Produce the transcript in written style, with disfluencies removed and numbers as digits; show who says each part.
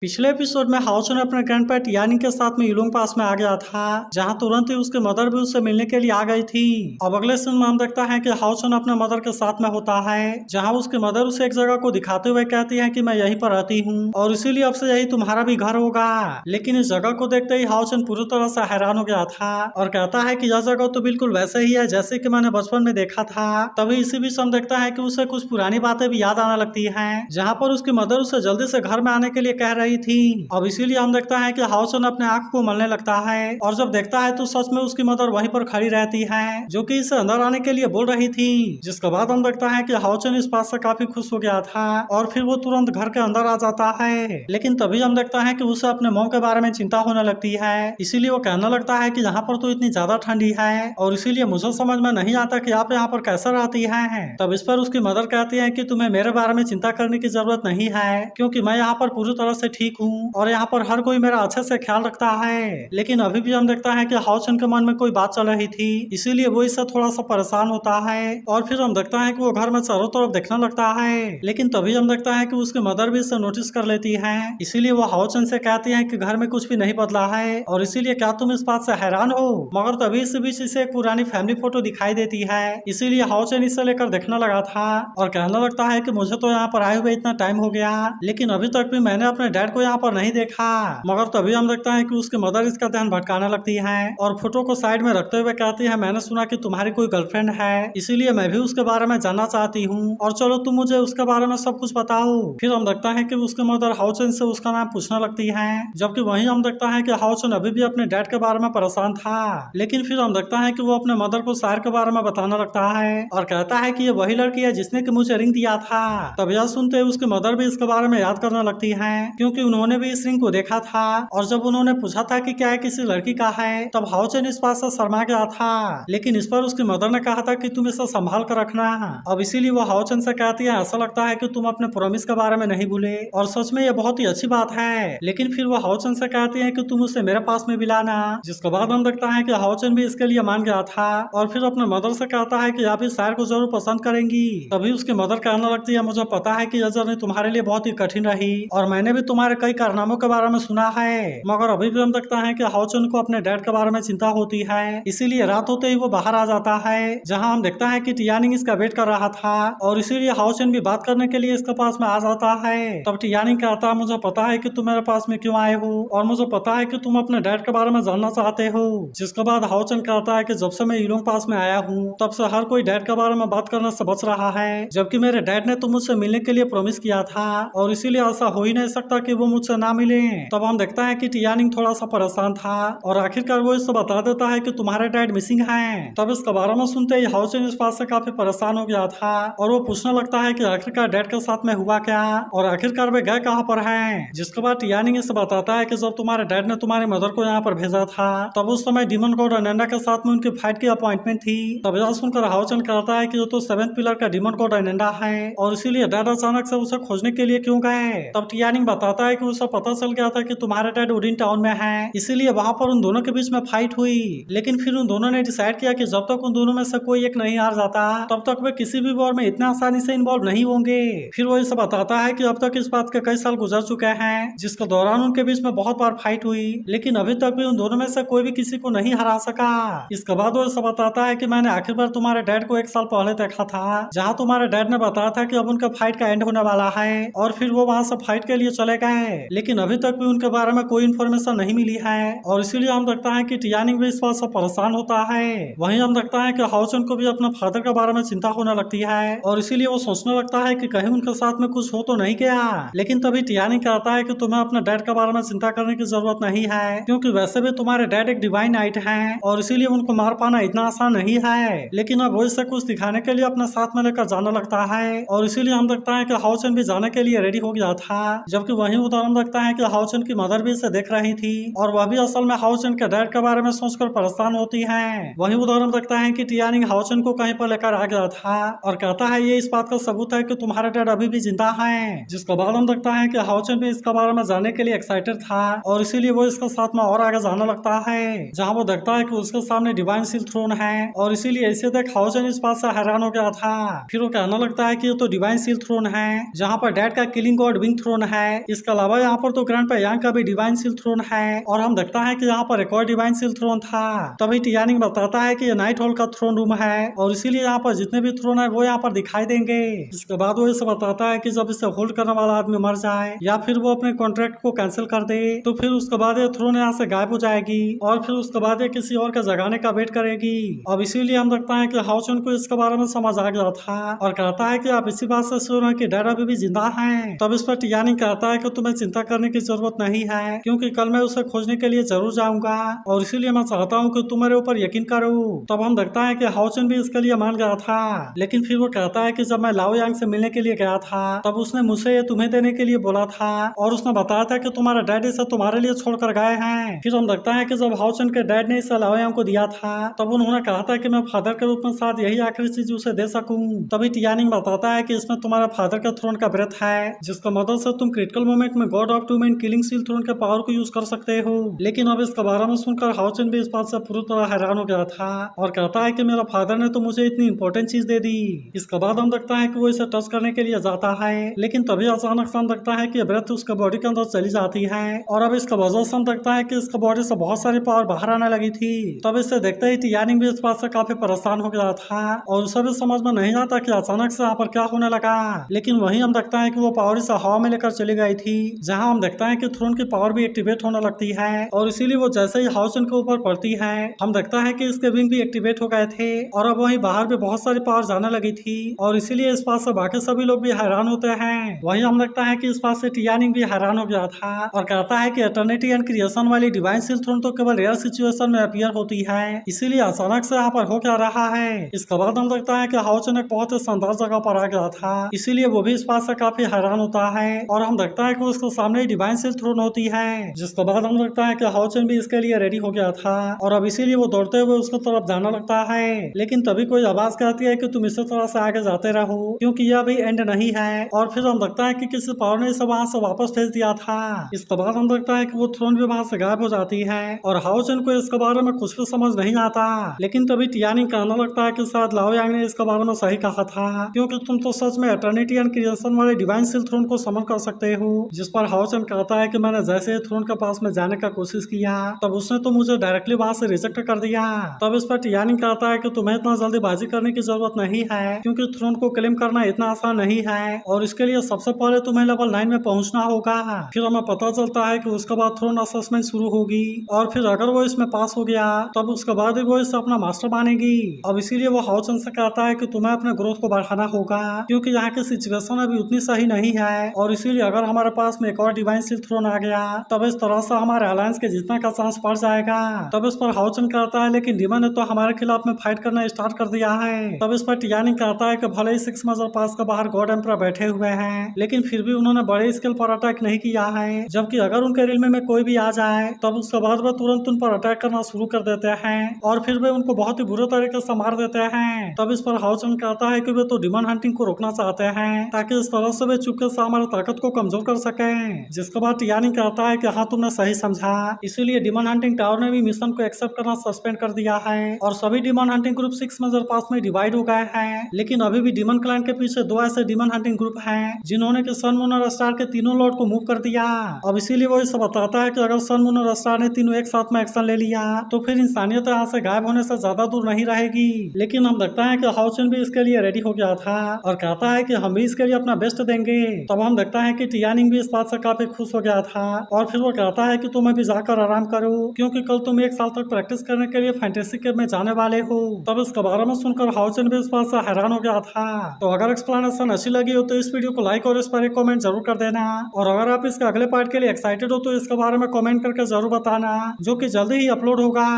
Speaker 1: पिछले एपिसोड में हाओचन अपने ग्रैंडपैट यानी के साथ में युलोंग पास में आ गया था, जहां तुरंत ही उसके मदर भी उससे मिलने के लिए आ गई थी। अब अगले सीन में हम देखता है कि हाओचन अपने मदर के साथ में होता है, जहां उसकी मदर उसे एक जगह को दिखाते हुए कहती है कि मैं यहीं पर रहती हूँ और इसीलिए अब से यही तुम्हारा भी घर होगा। लेकिन इस जगह को देखते ही हाओचन पूरी तरह से हैरान हो गया था और कहता है कि यह जगह तो बिल्कुल वैसे ही है जैसे कि मैंने बचपन में देखा था। तभी इसी बीच हम देखता है कि उसे कुछ पुरानी बातें भी याद आने लगती है, जहाँ पर उसकी मदर उसे जल्दी से घर में आने के लिए कह रही थी। अब इसीलिए हम देखता है कि हाओचन अपने आंख को मलने लगता है और जब देखता है तो सच में उसकी मदर वहीं पर खड़ी रहती है, जो कि इसे अंदर आने के लिए बोल रही थी। जिसके बाद हम देखता है कि हाओचन इस बात से काफी खुश हो गया था और फिर वो तुरंत घर के अंदर आ जाता है। लेकिन तभी हम देखता है कि उसे अपने मॉम के बारे में चिंता होने लगती है, इसीलिए वो कहने लगता है कि यहाँ पर तो इतनी ज्यादा ठंडी है और इसीलिए मुझे समझ में नहीं आता कि आप यहाँ पर कैसे रहती है। तब इस पर उसकी मदर कहती है कि तुम्हें मेरे बारे में चिंता करने की जरूरत नहीं है, क्योंकि मैं यहाँ पर पूरी तरह से ठीक हूँ और यहाँ पर हर कोई मेरा अच्छे से ख्याल रखता है। लेकिन अभी भी हम देखता है कि हाओचन के मन में कोई बात चल रही थी, इसीलिए वो इससे थोड़ा सा परेशान होता है और फिर हम देखता है कि वो घर में चारों तरफ देखने लगता है। लेकिन तभी हम देखता है कि उसकी मदर भी इसे नोटिस कर लेती है, इसीलिए वो हाओचन से कहती है कि घर में कुछ भी नहीं बदला है और इसीलिए क्या तुम इस बात से हैरान हो। मगर तभी इस बीच इसे एक पुरानी फैमिली फोटो दिखाई देती है, इसीलिए हाओचन इसे लेकर देखने लगा था और कहने लगता है कि मुझे तो यहाँ पर आए हुए इतना टाइम हो गया, लेकिन अभी तक भी मैंने अपने डैड को यहाँ पर नहीं देखा। मगर तभी हम देखता है कि उसकी मदर इसका ध्यान भटकाने लगती है और फोटो को साइड में रखते हुए कहती है, मैंने सुना कि तुम्हारी कोई गर्लफ्रेंड है, इसीलिए मैं भी उसके बारे में जानना चाहती हूँ और चलो तुम मुझे उसके बारे में सब कुछ बताओ। फिर हम देखता है कि उसकी मदर हाओचन से उसका नाम पूछने लगती है, जबकि वहीं हम देखता है कि हाओचन अभी भी अपने डैड के बारे में परेशान था। लेकिन फिर हम देखता है कि वो अपने मदर को शायर के बारे में बताने लगता है और कहता है कि ये वही लड़की है जिसने कि मुझे रिंग दिया था। तब यह सुनते उसकी मदर भी इसके बारे में याद करने लगती है, क्योंकि उन्होंने भी इस रिंग को देखा था और जब उन्होंने पूछा था कि क्या है किसी लड़की का है, तब हाओचन इस बात से शर्मा गया था। लेकिन इस पर उसकी मदर ने कहा था कि तुम इसे संभाल कर रखना। अब इसीलिए वो हाओचन से कहती है, ऐसा लगता है कि तुम अपने प्रॉमिस के बारे में नहीं भूले और सच में ये बहुत ही अच्छी बात है। लेकिन फिर वो हाओचन से कहती है कि तुम उसे मेरे पास में भी लाना। जिसके बाद हम देखता है कि हाओचन भी इसके लिए मान गया था और फिर अपने मदर से कहता है कि आप इस शायर को जरूर पसंद करेंगी। तभी उसकी मदर कहने लगती है, मुझे पता है कि यह जर्नी तुम्हारे लिए बहुत ही कठिन रही और मैंने भी तुम्हारे कई कारनामों के बारे में सुना है, मगर अभी भी हम देखता है कि हाओचन को अपने डैड के बारे में चिंता होती है, इसीलिए रात होते ही वो बाहर आ जाता है, जहां हम देखता है कि टियानिंग इसका वेट कर रहा था और इसीलिए हाओचन भी बात करने के लिए इसके पास में आ जाता है। तब टियानिंग कहता है, मुझे पता है कि तुम मेरे पास में क्यों आए हो और मुझे पता है कि तुम अपने डैड के बारे में जानना चाहते हो। जिसके बाद हाओचन कहता है कि जब से मैं युलोंग पास में आया हूँ तब से हर कोई डैड के बारे में बात करने से बच रहा है, जबकि मेरे डैड ने तो मुझसे मिलने के लिए प्रॉमिस किया था और इसीलिए ऐसा हो ही नहीं सकता कि वो मुझसे ना मिले। तब हम देखता है कि टियानिंग थोड़ा सा परेशान था और आखिरकार वो इससे बता देता है कि तुम्हारे डैड मिसिंग हैं। तब इसके बारे में सुनते ही हाओचन इस बात से काफी परेशान हो गया था और वो पूछने लगता है कि आखिरकार डैड के साथ में हुआ क्या और आखिरकार वे गए कहाँ पर हैं। जिसके बाद टियानिंग इसे बताता है कि जब तुम्हारे डैड ने तुम्हारी मदर को यहाँ पर भेजा था तब उस समय डीमन गॉड अनेंडा के साथ में उनकी फाइट की अपॉइंटमेंट थी। तब यह सुनकर हाओचन कहता है कि वो तो 7th पिलर का डीमन गॉड अनेंडा है और इसीलिए डैड अचानक से उसे खोजने के लिए क्यों गए। तब टियानिंग बताता है कि उसे पता चल गया था कि तुम्हारे डैड उडिन टाउन में है, इसीलिए वहाँ पर उन दोनों के बीच में फाइट हुई। लेकिन फिर उन दोनों ने डिसाइड किया कि जब तक उन दोनों में से कोई एक नहीं हार जाता तब तक वे किसी भी वॉर में इतना आसानी से इन्वॉल्व नहीं होंगे। फिर वो इसे बताता है कि अब तक इस बात के कई साल गुजर चुके हैं जिसके दौरान उनके बीच में बहुत बार फाइट हुई, लेकिन अभी तक भी उन दोनों में से कोई भी किसी को नहीं हरा सका। इसके बाद वो इसे बताता है कि मैंने आखिर बार तुम्हारे डैड को 1 साल पहले देखा था, जहाँ तुम्हारे डैड ने बताया था कि अब उनका फाइट का एंड होने वाला है और फिर वो वहाँ से फाइट के लिए चले गए, लेकिन अभी तक भी उनके बारे में कोई इन्फॉर्मेशन नहीं मिली है और इसीलिए हम देखता है कि टियानिंग भी इस बात से परेशान होता है। वहीं हम देखता है कि हाओचन को भी अपने फादर के बारे में चिंता होने लगती है और इसीलिए वो सोचने लगता है कि कहीं उनके साथ में कुछ हो तो नहीं गया। लेकिन तभी टियानिंग कहता है कि तुम्हें अपने डैड के बारे में चिंता करने की जरूरत नहीं है, क्योंकि वैसे भी तुम्हारे डैड एक डिवाइन नाइट है और इसीलिए उनको मार पाना इतना आसान नहीं है। लेकिन अब वो इसे कुछ दिखाने के लिए अपने साथ में लेकर जाने लगता है और इसीलिए हम देखता है कि हाओचन भी जाने के लिए रेडी हो गया था, जबकि वहीं उधर हम देखता है कि हाओचन की मदर भी इसे देख रही थी और वह भी असल में हाओचन के डैड के बारे में सोचकर परेशान होती है। वहीं उधर हम देखता है कि टियानिंग हाओचन को कहीं पर लेकर आ गया था और कहता है ये इस बात का सबूत है कि तुम्हारे डैड अभी भी जिंदा हैं। जिसके बाद हम देखता है कि हाओचन भी इसके बारे में जानने के लिए एक्साइटेड था और इसीलिए वो इसके साथ में और आगे जाने लगता है, जहाँ वो देखता है कि उसके सामने डिवाइन सील थ्रोन है और इसीलिए इसे देख हाओचन इस बात से हैरान हो गया था। फिर वो कहने लगता है कि ये तो डिवाइन सील थ्रोन है, जहाँ पर डैड का किलिंग गॉड विंग थ्रोन है, इस इसके अलावा यहाँ पर तो ग्रैंडपा यांग का भी डिवाइन सील थ्रोन है और हम देखता है कि यहाँ पर एक और डिवाइन सील थ्रोन था। तभी टियानिंग बताता है कि ये नाइट हॉल का थ्रोन रूम है और इसीलिए यहाँ पर जितने भी थ्रोन है वो यहाँ पर दिखाई देंगे। इसके बाद वो इसे बताता है कि जब इसे होल्ड करने वाला आदमी मर जाए या फिर वो अपने कॉन्ट्रैक्ट को कैंसिल कर दे तो फिर उसके बाद ये थ्रोन यहाँ से गायब हो जाएगी और फिर उसके बाद ये किसी और के जगाने का वेट करेगी। अब इसीलिए हम देखते हैं कि हाउचन को इसके बारे में समझ आ गया था और कहता है कि आप इसी बात से श्योर हैं कि डैड अभी भी जिंदा है। तब इस पर टियानिंग कहता है कि तुम्हें चिंता करने की जरूरत नहीं है क्योंकि कल मैं उसे खोजने के लिए जरूर जाऊंगा और इसीलिए मैं चाहता हूँ कि तुम मेरे ऊपर यकीन करो। तब हम देखता है कि हाउचन भी इसके लिए मान गया था, लेकिन फिर वो कहता है कि जब मैं लाओ यांग से मिलने के लिए गया था तब उसने मुझसे ये तुम्हें देने के लिए बोला था और उसने बताया था कि तुम्हारा डैड इसे तुम्हारे लिए छोड़कर गए हैं। फिर हम देखता है कि जब हाउचन के डैड ने इसे लाओ यांग को दिया था तब उन्होंने कहा था कि मैं फादर के रूप में शायद यही आखिरी चीज उसे दे सकूं। तभी टियानिंग बताता है कि इसमें तुम्हारा फादर का थ्रोन का ब्रेथ है जिसका मदद से तुम क्रिटिकल मोमेंट में god of two man killing seal throne के पावर को यूज कर सकते हो। लेकिन अब इसके बारे में सुनकर हाउचन भी इस बात से पूरी तरह हैरान हो गया था और कहता है कि मेरा फादर ने तो मुझे इतनी इंपॉर्टेंट चीज दे दी। इसके बाद हम देखता है कि वो इसे टच करने के लिए जाता है लेकिन तभी अचानक से हम देखता है कि ब्रेथ उसके बॉडी के अंदर चली जाती है और अब इसका वजह से हम देखता है कि इसके बॉडी से बहुत सारी पावर बाहर आने लगी थी। तब इसे देखते ही टियानिंग भी इस बात से काफी परेशान हो गया था और उसे भी समझ में नहीं आता कि अचानक से यहाँ पर क्या होने लगा। लेकिन वहीं हम देखता है कि वो पावर इसे हवा में लेकर चली गई थी जहाँ हम देखता है कि थ्रोन की पावर भी एक्टिवेट होने लगती है और इसीलिए वो जैसे ही हाउचन के ऊपर पड़ती है हम देखता है कि इसके विंग भी एक्टिवेट हो गए थे और अब वहीं बाहर भी बहुत सारी पावर जाने लगी थी और इसीलिए इस बात से बाकी सभी लोग भी हैरान होते हैं। वहीं हम देखता है कि इस बात से टियानिंग भी हैरान हो गया था और कहता है कि एटर्निटी एंड क्रिएशन वाली डिवाइन सील थ्रोन तो केवल रेयर सिचुएशन में अपीयर होती है, इसीलिए अचानक से यहाँ पर हो क्या रहा है। इसके बाद हम देखता है कि हाउचन एक बहुत ही शानदार जगह पर आ गया था, इसीलिए वो भी इस बात से काफी हैरान होता है और हम देखता है कि उसके सामने डिवाइन सील थ्रोन होती है। जिसके बाद हम देखता है कि हाउचन भी इसके लिए रेडी हो गया था और अब इसीलिए वो दौड़ते हुए उसकी तरफ जाना लगता है। लेकिन तभी कोई आवाज कहती है कि तुम इसी तरह से आगे जाते रहो क्योंकि यह अभी एंड नहीं है और फिर हम देखता है कि किसी पावर ने इसे वहाँ से वापस भेज दिया था। इसके बाद हम देखता है कि वो थ्रोन भी वहाँ से गायब हो जाती है और हाउचन को इसके बारे में कुछ भी समझ नहीं आता। लेकिन तभी टियानिंग कहने लगता है कि शायद लाओ यांग ने इसके बारे में सही कहा था क्योंकि तुम तो सच में एटर्निटी एंड क्रिएशन वाले डिवाइन सील थ्रोन को समन कर सकते हो। जिस पर हाउचन कहता है कि मैंने जैसे ही थ्रोन के पास में जाने का कोशिश किया तब उसने तो मुझे डायरेक्टली वहाँ से रिजेक्ट कर दिया। तब इस पर टियानिंग कहता है कि तुम्हें इतना जल्दीबाजी करने की जरूरत नहीं है क्योंकि थ्रोन को क्लेम करना इतना आसान नहीं है और इसके लिए सबसे पहले तुम्हें लेवल 9 में पहुंचना होगा। फिर हमें पता चलता है कि उसके बाद थ्रोन असेसमेंट शुरू होगी और फिर अगर वो इसमें पास हो गया तब उसके बाद ही वो इसे अपना मास्टर मानेगी। अब इसीलिए वो हाउचन से कहता है कि तुम्हें अपने ग्रोथ को बढ़ाना होगा क्योंकि यहाँ की सिचुएशन अभी उतनी सही नहीं है और इसीलिए अगर हमारे पास में एक और डिवाइन सील थ्रोन आ गया तब इस तरह से हमारे अलायंस के जीतने का चांस बढ़ जाएगा। तब इस पर हाउचन कहता है लेकिन डीमन ने तो हमारे खिलाफ में फाइट करना स्टार्ट कर दिया है। तब इस पर टियानिंग कहता है कि भले ही 6 मेजर पास के बाहर गॉड एम्परर बैठे हुए हैं लेकिन फिर भी उन्होंने बड़े स्केल पर अटैक नहीं किया है, जबकि अगर उनके रिल्म में कोई भी आ जाए तब उसके बाद वो तुरंत उन पर अटैक करना शुरू कर देते हैं और फिर वे उनको बहुत ही बुरे तरीके से मार देते हैं। तब इस पर हाउचन कहता है कि वे तो डिमन हंटिंग को रोकना चाहते हैं ताकि इस तरह से वे चुपके से हमारी ताकत को कमजोर कर सके। जिसके बाद टियानिंग कहता है कि हाँ तुमने सही समझा, इसीलिए डिमन हंटिंग टावर ने भी मिशन को एक्सेप्ट करना सस्पेंड कर दिया है और सभी डिमन हंटिंग ग्रुप 6 मेजर पास में डिवाइड हो गए हैं। लेकिन अभी भी डिमन क्लैन के पीछे 2 ऐसे डिमन हंटिंग ग्रुप हैं जिन्होंने कि सन मून और स्टार के तीनों लॉर्ड को मूव कर दिया। अब इसीलिए वो इसे बताता है कि अगर सन मून और स्टार ने तीनों एक साथ में एक्शन ले लिया तो फिर इंसानियत यहाँ से गायब होने से ज्यादा दूर नहीं रहेगी। लेकिन हम देखता है कि हाउचन भी इसके लिए रेडी हो गया था और कहता है कि हम भी इसके लिए अपना बेस्ट देंगे। तब हम देखता है कि टियानिंग भी इस बात से काफी खुश हो गया था और फिर वो कहता है कि तुम्हें भी जाकर आराम करो क्योंकि कल तुम 1 साल तक प्रैक्टिस करने के लिए फैंटेसी केव में जाने वाले हो। तब इसके बारे में सुनकर हाउचन भी इस बात से हैरान हो गया था। तो अगर एक्सप्लेनेशन अच्छी लगी हो तो इस वीडियो को लाइक और इस पर एक कमेंट जरूर कर देना और अगर आप इसके अगले पार्ट के लिए एक्साइटेड हो तो इसके बारे में कमेंट करके जरूर बताना जो कि जल्दी ही अपलोड होगा।